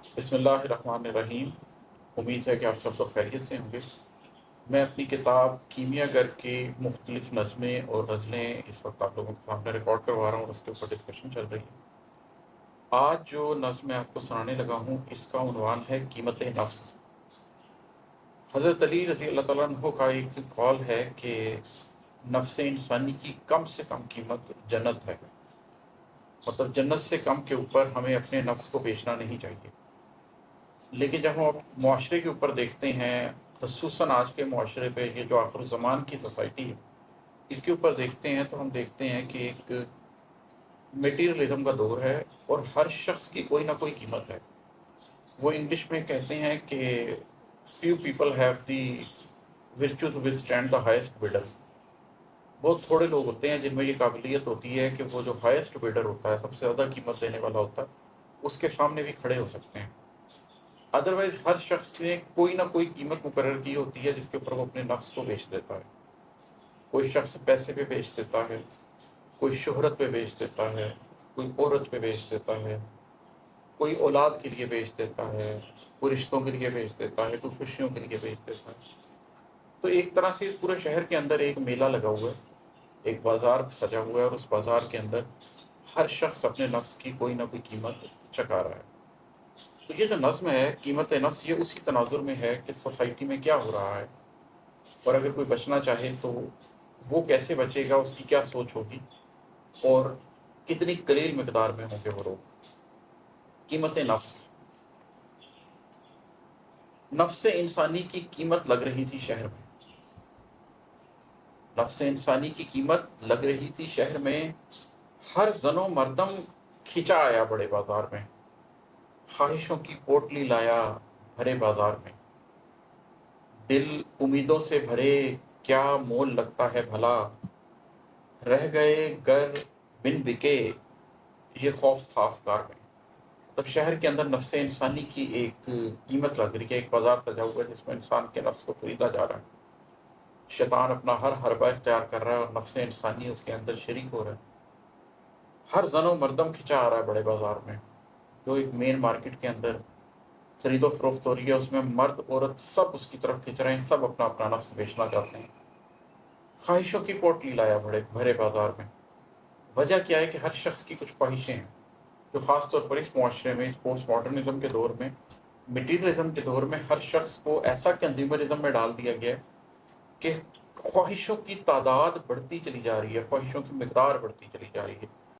بسم اللہ الرحمن الرحیم۔ امید ہے کہ آپ سب لوگ خیریت سے ہوں گے۔ میں اپنی کتاب کیمیا گر کے مختلف نظمیں اور غزلیں اس وقت آپ لوگوں کے سامنے ریکارڈ کروا رہا ہوں اور اس کے اوپر ڈسکشن چل رہی ہے۔ آج جو نظم میں آپ کو سنانے لگا ہوں اس کا عنوان ہے قیمت نفس۔ حضرت علی رضی اللہ تعالیٰ عنہ کا ایک قول ہے کہ نفس انسانی کی کم سے کم قیمت جنت ہے، مطلب جنت سے کم کے اوپر ہمیں اپنے نفس کو بیچنا نہیں چاہیے۔ لیکن جب ہم معاشرے کے اوپر دیکھتے ہیں، خصوصاً آج کے معاشرے پہ، یہ جو آخر الزمان کی سوسائٹی ہے اس کے اوپر دیکھتے ہیں تو ہم دیکھتے ہیں کہ ایک میٹیریلزم کا دور ہے اور ہر شخص کی کوئی نہ کوئی قیمت ہے۔ وہ انگلش میں کہتے ہیں کہ few people have the virtue to withstand the highest bidder۔ بہت تھوڑے لوگ ہوتے ہیں جن میں یہ قابلیت ہوتی ہے کہ وہ جو ہائیسٹ بڈر ہوتا ہے، سب سے زیادہ قیمت دینے والا ہوتا ہے، اس کے سامنے بھی کھڑے ہو سکتے ہیں۔ ادروائز ہر شخص نے کوئی نہ کوئی قیمت مقرر کی ہوتی ہے جس کے اوپر وہ اپنے نفس کو بیچ دیتا ہے۔ کوئی شخص پیسے پہ بیچ دیتا ہے، کوئی شہرت پہ بیچ دیتا ہے، کوئی عورت پہ بیچ دیتا ہے، کوئی اولاد کے لیے بیچ دیتا ہے، کوئی رشتوں کے لیے بیچ دیتا ہے، کوئی خوشیوں کے لیے بیچ دیتا ہے۔ تو ایک طرح سے اس پورے شہر کے اندر ایک میلہ لگا ہوا ہے، ایک بازار سجا ہوا ہے، اور اس بازار کے اندر ہر شخص اپنے نفس کی کوئی نہ کوئی قیمت چکا رہا ہے۔ تو یہ جو نظم ہے قیمت نفس، یہ اسی تناظر میں ہے کہ سوسائٹی میں کیا ہو رہا ہے، اور اگر کوئی بچنا چاہے تو وہ کیسے بچے گا، اس کی کیا سوچ ہوگی، اور کتنی قلیل مقدار میں ہوں گے وہ لوگ۔ قیمت نفس۔ نفس انسانی کی قیمت لگ رہی تھی شہر میں، نفس انسانی کی قیمت لگ رہی تھی شہر میں، ہر زن و مردم کھینچا آیا بڑے بازار میں، خواہشوں کی پوٹلی لایا بھرے بازار میں، دل امیدوں سے بھرے کیا مول لگتا ہے بھلا، رہ گئے گر بن بکے یہ خوف تھا افکار میں۔ تب شہر کے اندر نفس انسانی کی ایک قیمت لگ رہی ہے، ایک بازار سجا ہوا ہے جس میں انسان کے نفس کو خریدا جا رہا ہے۔ شیطان اپنا ہر حربہ اختیار کر رہا ہے اور نفس انسانی اس کے اندر شریک ہو رہا ہے۔ ہر زن و مردم کھنچا آ رہا ہے بڑے بازار میں، جو ایک مین مارکیٹ کے اندر خرید و فروخت ہو رہی ہے، اس میں مرد عورت سب اس کی طرف کھنچ رہے ہیں، سب اپنا اپنا نفس بیچنا چاہتے ہیں۔ خواہشوں کی پوٹلی لایا بڑے بھرے بازار میں۔ وجہ کیا ہے کہ ہر شخص کی کچھ خواہشیں ہیں، جو خاص طور پر اس معاشرے میں، اس پوسٹ ماڈرنزم کے دور میں، مٹیریلزم کے دور میں، ہر شخص کو ایسا کنزیومرزم میں ڈال دیا گیا ہے کہ خواہشوں کی تعداد بڑھتی چلی جا رہی ہے، خواہشوں کی مقدار بڑھتی چلی جا رہی ہے۔